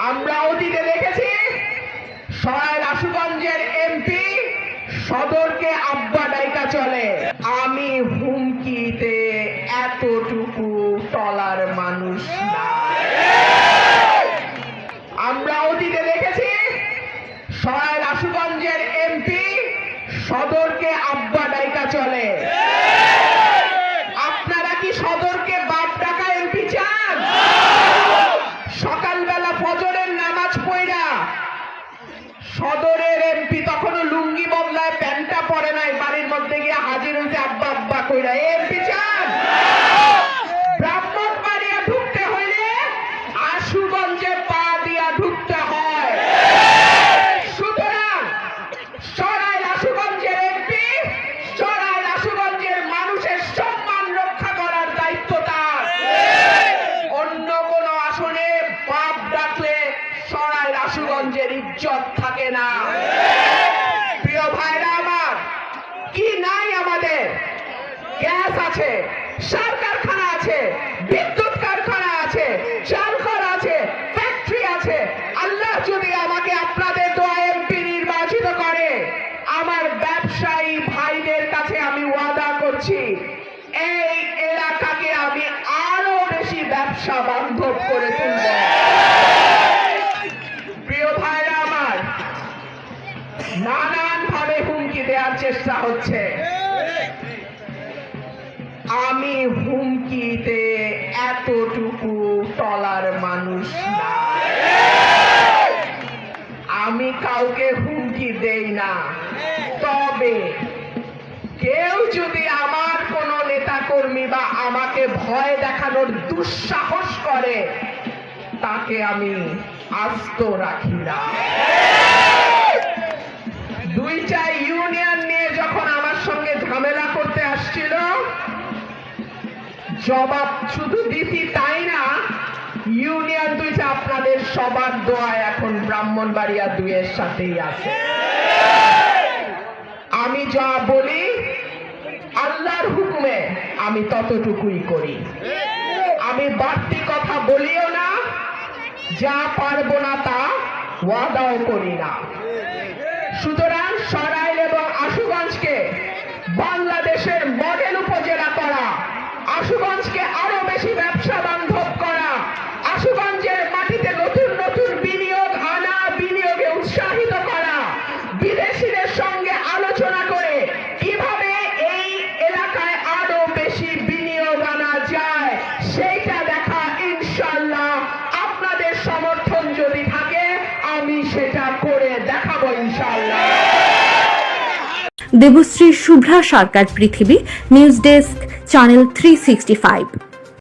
আমরা অতীতে দেখেছি সরাইল আশুগঞ্জের এমপি সদরকে আব্বা ডাইকা চলে। আমি হুমকিতে এতটুকু টলার মানুষ না। আমরা অতীতে দেখেছি সরাইল আশুগঞ্জের এমপি সদরকে আব্বা ডাইকা চলে। আপনারা কি সদরকে বাপ ডাকা এমপি চান? সকালবেলা ফজরের নামাজ পড়া সদরের এমপি তখনও লুঙ্গি বদলায় প্যান্টটা পরে নাই, বাড়ির মধ্যে গিয়ে হাজির হয়েছে আব্বা আব্বা কইরা। এমপি চান? ব্রাহ্মণবাড়িয়া ঢুকতে হইলে আশুগঞ্জে পা দিয়া ঢুকতে হয়। সুতরাং সরাইল আশুগঞ্জের এমপি সরাইল আশুগঞ্জের মানুষের সম্মান রক্ষা করার দায়িত্ব তার। অন্য কোন আসনে বাপ ডাকলে সরাইল আশুগঞ্জের ইজ্জত থাকে না। প্রিয় ভাইরা আমার, কি নাই আমাদের? গ্যাস আছে, সার কারখানা আছে, বিদ্যুৎ কারখানা আছে, চালকল আছে, ফ্যাক্টরি আছে। আল্লাহ যদি আমাকে আপনাদের দোয়া এমপি নির্বাচিত করে, আমার ব্যবসায়ী ভাইদের কাছে আমি ওয়াদা করছি এই এলাকাকে আমি আরো বেশি ব্যবসা বান্ধব করে তুলব। প্রিয় ভাইরা আমার, নানান ভাবে হুমকি দেওয়ার চেষ্টা হচ্ছে। আমি হুমকিতে এতটুকু টলার মানুষ না। আমি কাউকে হুমকি দেই না। তবে কেউ যদি আমার কোন নেতা কর্মী বা আমাকে ভয় দেখানোর দুঃসাহস করে, তাকে আমি আস্ত রাখি না। দুইটা ইউনিয়ন নিয়ে যখন আমার সঙ্গে ঝামেলা করতে আসছিল, জবাব শুধু দিছি তাই না, ইউনিয়ন দুইটা আপনাদের সবার দোয়ায় এখন ব্রাহ্মণবাড়িয়া 2 এর সাথেই আছে। আমি যা বলি আল্লাহর হুকুমে আমি ততটুকুই করি। আমি বাড়তি কথা বলিও না, যা পারবো না তা ওয়াদাও করি না। সুতরাং সরাইল এবং আশুগঞ্জকে বাংলাদেশের মডেল উপজেলা করা, আশুগঞ্জকে আরো বেশি ব্যবসা বান্ধব করা, আশুগঞ্জের মাটিতে নতুন নতুন বিনিয়োগ আনা, বিনিয়োগে উৎসাহিত করা, বিদেশিদের সঙ্গে আলোচনা করে কিভাবে এই এলাকায় আরো বেশি বিনিয়োগ আনা যায় সেইটা দেখা। ইনশাআল্লাহ আপনাদের সমর্থন যদি থাকে আমি সেটা করে দেখাবো ইনশাআল্লাহ। দেবশ্রী শুভ্রা সরকার, পৃথিবী নিউজ ডেস্ক, চ্যানেল 365।